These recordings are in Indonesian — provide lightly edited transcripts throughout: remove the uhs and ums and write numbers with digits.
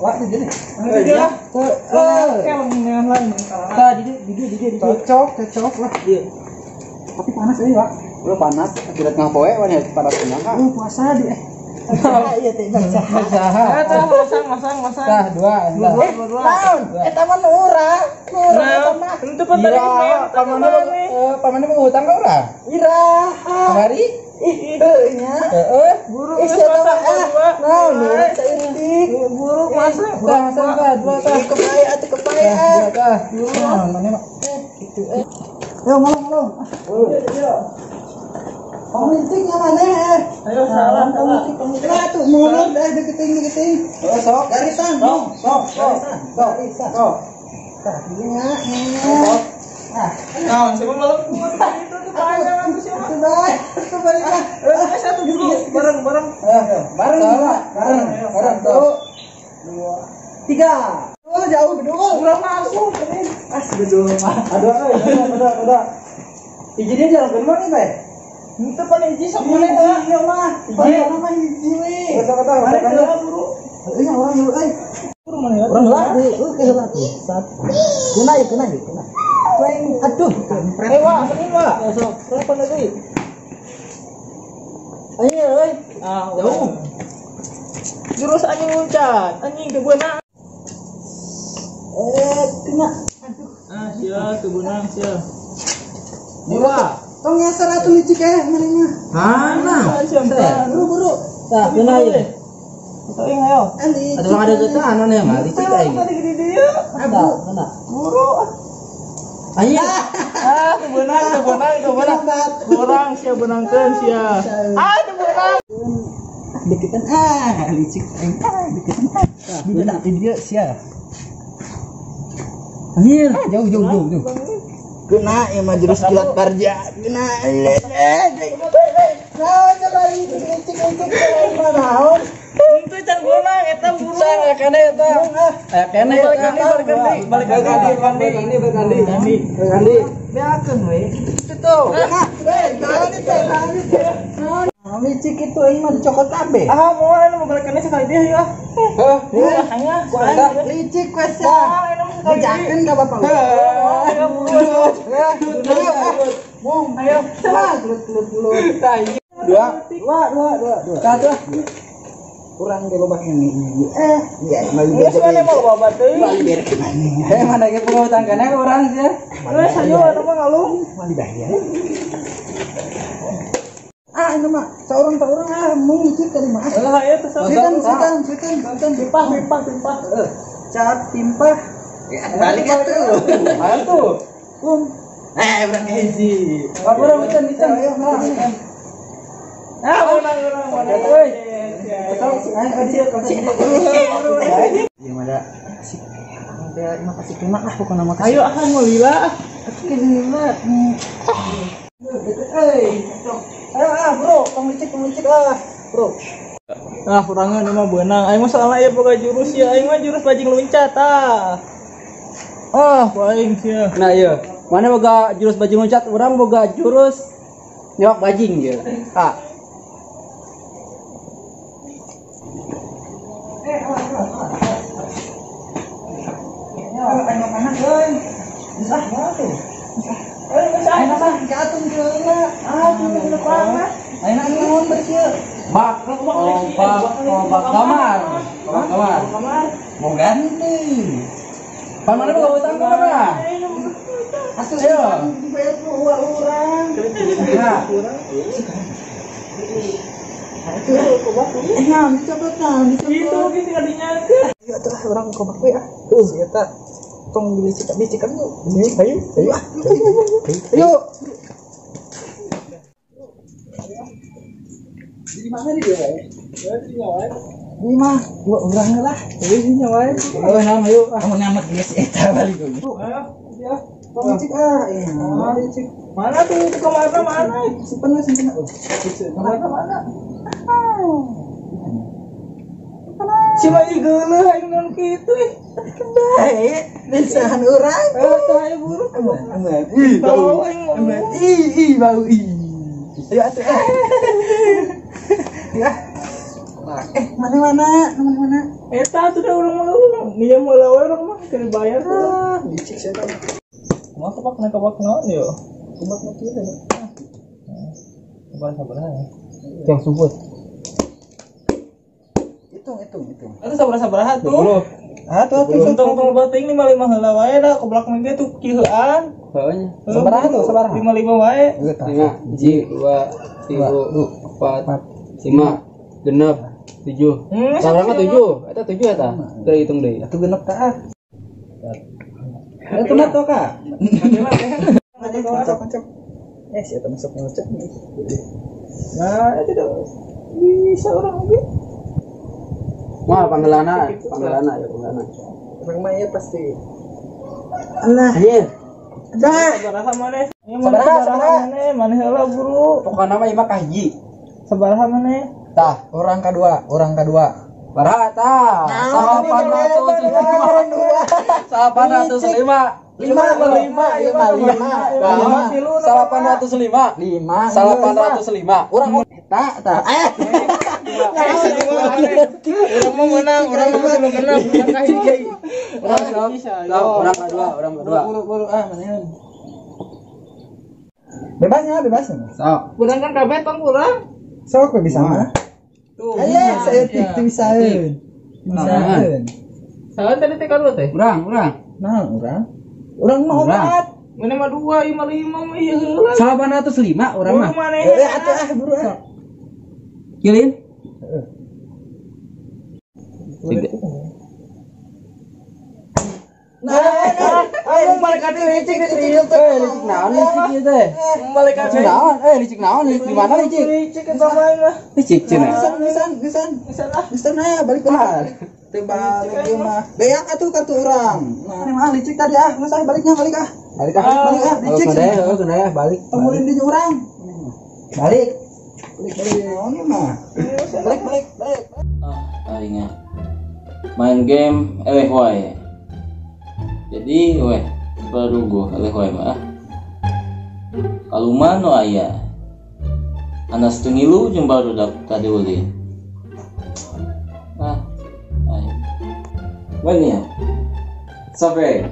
Wah, di sini. Iya. Kelem lain. Tah, di. Cocok lah. Iya. Tapi panas euy, Wak. Lu panas, tidak ngapoe wan panas tengah. Puasa di iya teh saha. Masang. Tah, dua. Naon? Eta mah urang. Urang mah. Itu Pamanna mau hutang ka urang? Ira. Kamari? Nya. Buruk Naon saeutik. buruk masuk. Masang ka dua tah. Kepaya. Tah. Mana mah. Gitu Yo malong. Pemiliknya mana? Ayo salam. Nah, tuh mulut deketing. Sok garisan. Garisan. Tah, dinya. Nah, sebelum malam itu tuh panjang tuh siapa? Kembali. Satu dulu, bareng. Bareng. Satu, dua, tiga. Jauh bedul. Kurang masuk. Bedul mah. Ada. Izinnya jalan bener nih, Bay. Itu paling hiji sok mana teh? Iya mah. Mah hiji we. Kata Mana teh buru? Ini orang dulu Buru mana ya? Orang lagi. Kehelat tuh. Kena. Aduh. Wah, ini wah. Sok. Berapa lagi? Ayo, euy. Jauh. Jurus anjing loncat, anjing kebeunang. Kena. Sia kebeunang sia. Dewa. Tong ngeser atuh licik mana? Mana? Buru. Tah, kena ieu. Teuing ayo. Ada orang ada getaan anu mah licik aing. Tadi gede dia. Abu, kena. Buru. Ayo. Kebeunang. Kurang sia beunangkeun sia. Kebeunang. Deketan licik aing. Deketan. Tah, beuna dia sia. Anjir, jauh. Kena mah jurus kilat barja. Kena. Coba licik naon? Itu can beunang eta buru. Kene eta. Kene balik ini bergandi. Beakeun we. Itu tuh. Licik itu aing mah dicokot kabeh. Moal mau balik kene sekali dia ya. Hanya Licik we sia. Dijakeun ka bapak. Ayo. Dua. Satu. Kurang di lobak ini. Iya, mana mau babat teuing. Mana ge pengutang kana urang sia. Geus hayu anu mah ngalung. Mali bahaya. Ini mah saurang mau ngicik kali mah. Ayo teh sok. Sitan. Pimpah. Cat pimpah. Balik atuh. Atuh. Urang hiji. Urang bisa. Urang euy. Yang ada si ada makasih terima lah pokoknya makasih. Ayo akan mau lila. Lila. Ayo bro, pemicik bro. Kurangan mah beunang. Aing mah salah ya boga jurus ya. Aing mah jurus bajing loncat aing sia. Nah iya, mana boga jurus bajing loncat, orang boga jurus nyewak bajing ya. Kamar. Mau ganti. Mana boga utang kamar? Asuh ayo. Itu geus kadinyakeun. Ya tah urang kobak we eta tong bicik kan yuk. Ayo. Di mana dia? Di mah dua urang lah. Di nyawain. Ayo ngamat geus eta balik. Ayo, ya. Bicik bicik. Mana tuh itu kemana mana? Simpen. Mana? Si mah geuleuh aing non kitu ih. Desahan urang. Tah buruk. Bau. Bau. Ayo atuh. Ya. Mana? Eta tuh udah orang malu. Dia mau lawan orang mah kena bayar tuh. Licik saya kan. Mau kebak naon yo. Kumat mati deh. Sabar aja. Yang sumput. Hitung. Itu sabar tuh. Tuh. Untung bating 55 heula wae da goblok mangga tuh kiheuan. Heunya. Sabaraha tuh, sabaraha? 55 wae. 5, 1, 2, 3, 4, 5, 6, 7. Sabaraha 7? Eta 7 eta. Teu hitung deui. Atuh genep tah. Itu mah tuh Kak. Kocok. Si eta masuk ngocok nih. Nah, itu tuh. Bisa orang gitu. Wah, panggelana ya, panggelana. Emang mah ya pasti. Allah. Anjir. Sabaraha maneh? Sabaraha maneh heula buru. Pokona mah imah kahiji. Sabaraha maneh? Tah, orang kedua. Baraha tah. 805. 805. 805. Urang mau eta tah. Orang mau menang, orang mau menang. Orang kedua. Bulu manahan. Bebasnya. Sok. Kurang kan kabeh tong kurang. Sok bisa mah. Tuh. Aya, saya bisaeun. Salah tadi teh kadua teh. Urang. Nah, Urang mah opat. Mana mah 2, 55 mah ieu heula. 805 urang mah. Maneh. Atuh buru. Kilin. Ayo malaikat licik di sini tuh. Licik naon licik ieu teh? Malaikat Licik naon? Di mana licik? licik kan sama mah. Licik cenah. Bisa balik. Tebal ieu mah. Beak atuh kartu urang. Nah, mah licik tadi geus balik. Licik. Kena balik. Temulin di urang. Balik. Naon mah? Balik. Akhirnya main game eleh wae. Jadi baru gua eleh wae mah. Kaluma nu aya. Anas tungilu jeung barudak tadi ulin. Ayo. Wani ya. Sampai.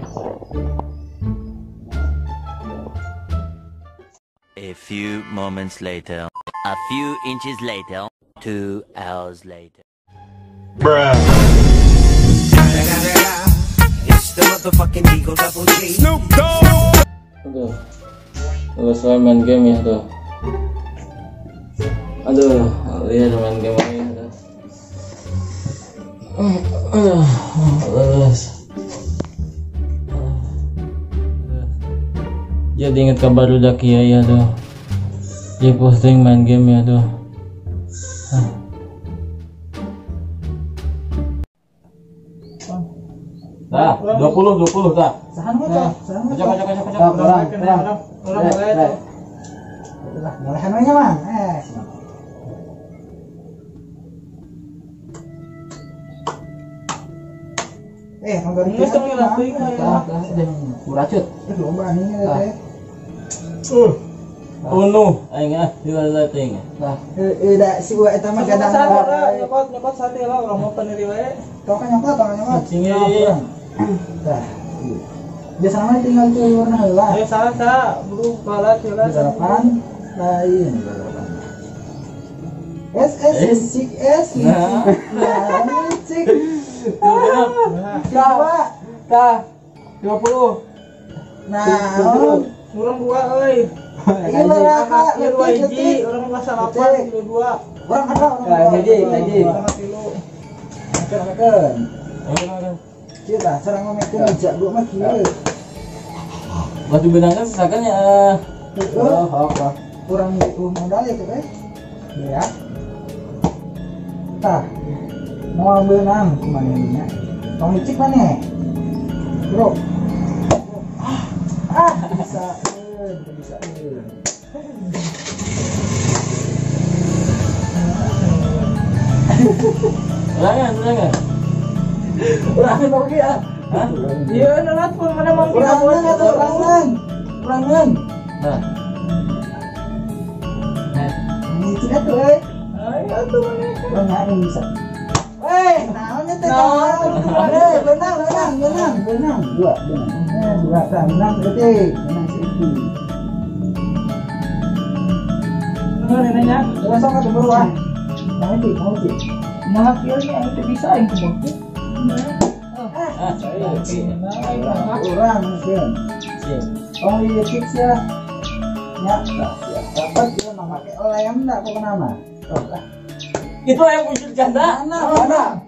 A few moments later. A few inches later. 2 hours later. Bruh. It's the motherfucking Eagle Double G. Snoop Dogg. Aduh. Selesai main game ya tuh. Aduh, lihat main game lagi aduh. Leles. Jadi inget kabar udah kia ya tuh. Dia posting main game ya tuh. Dah, 20 dah. Sahan mah. Kocok. Orang boleh. Ngalehan we nya mah. Anggar Geus tong ngelatih Muracut. lomba nih teh. Aing dilatih. Da si gua eta mah gadang. Nyokot sate lah orang mau peneri wae. Tong nyokot. Cing ieu. Dah. Biasa mah tinggal tuh warna heula. Ayo salah buru balat heula. Sarapan lain. Sik. Nah, cik. Tah. 50. Nah, Urang 2 euy. iya lah, Ieu 2 hiji, urang masa 8 kilo 2. orang ada Hiji. Makan. Kita serang memeku meja gua mah kieu. Batu benangkan sesakan ya. Kurang modal ya tuh ya. Tah. Mau benang kemana nya? Tong licik mana? Bro. Bisa. Ulangan. Ulangan pergi ya. Hah? Iya, nalat pun mana mau Ulangan. Nah. Ini tidak tuh. Ayo tuh mana. Benang bisa. Naonnya teh benang. Dua. Benang detik. Benang sedikit. neneknya Langsung ke bawah. Mau di. nah kieunya itu bisa yang kebun Kurang mungkin. Oh iya fix ya. Ya, dapat dia memakai lem enggak kok nama. itu yang wujud ganda Mana?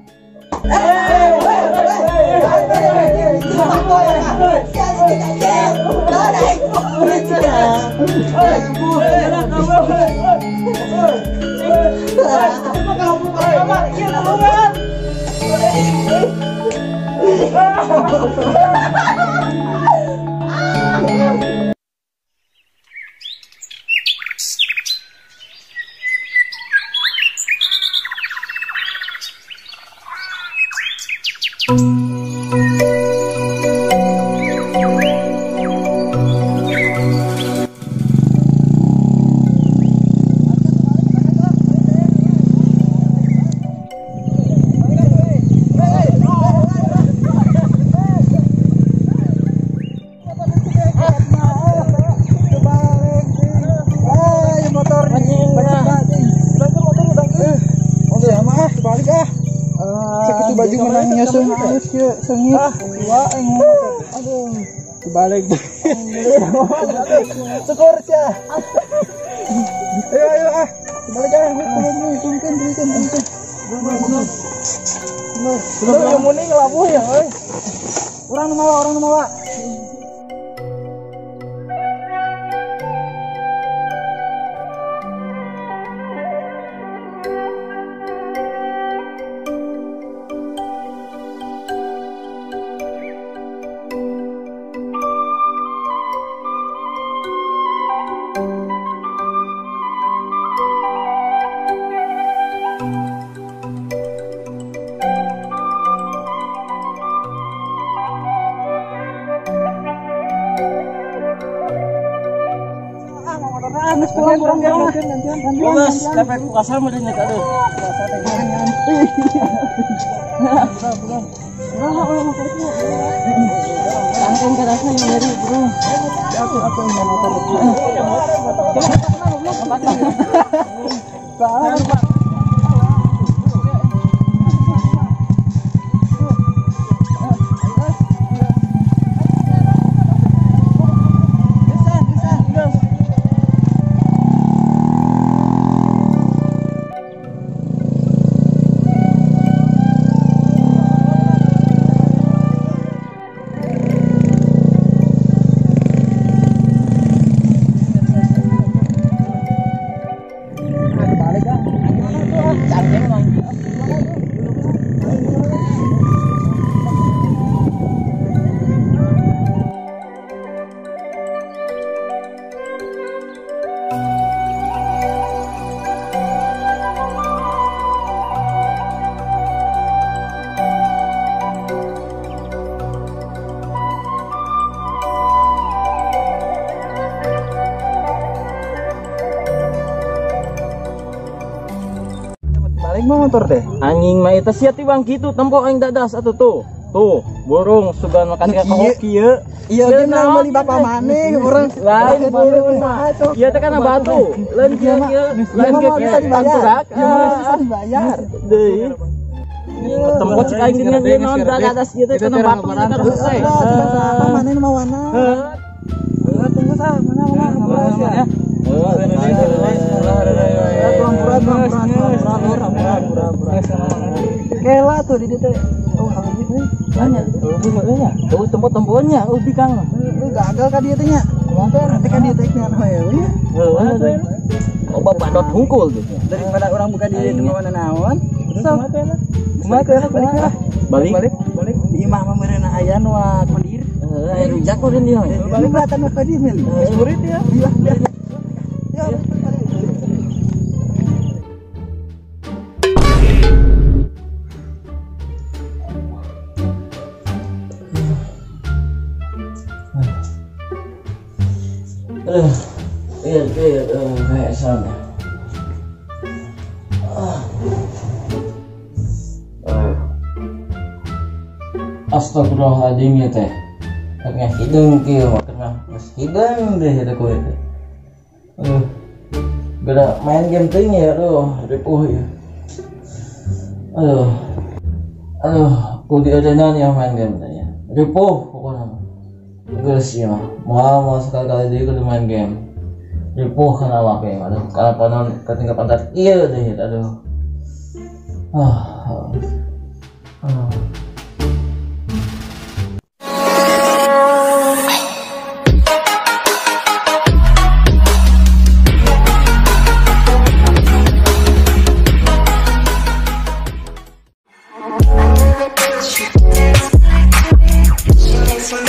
Segitu baju menangnya sengit ya sengit. Wah, aduh. Kebalik. Skor ya. Ayo kebalik Balikin. Sudah muni ngelabuh ya, euy. Orang nu mawa. Mas, dapat kasar mau nyata tuh. Langsung ke rasanya yang dari bro. Aku yang motor. Motor teh Anjing mah eta sia ti bang kitu tempo aing dadas atuh tuh. Burung sugan makan ka kieu. Iya ge mah beli bapak maneh urang Lain burung mah. Ieu teh kana batu. Lain kieu lain bisa dibayar. Bisa dibayar. Deui. Tempo cek aing dengan dia naon dadas ieu teh kana batu kana selesai. Bapak maneh mau wana. Tunggu sah mana. Kela tuh di teh. Oh, gitu. Banyak. Tuh tempat-tempatnya ubi Kang. Gagal ka dia teh nya. Nanti kan dia teh nya ya. Coba badot hungkul gitu. Daripada orang buka diri itu mana naon. Balik. Di imah mah meureunna aya nu kodir. Rujak kok dia. Balik kelihatan nu kodir mil. Murid ya. Ya. Kayak sana. Astagfirullahaladzim ya teh. Karena hidung kieu mah karena geus hidung deh ada kowe teh. Gara main game teuing ya, ripuh ya. Kudu adenan ya main game teh ya. Ripuh pokoknya. Geus ya, mau sekali-kali deui kudu main game. Ripuh kana wae, aduh kalapanon ketinggal pantat ieu deh, aduh. She takes one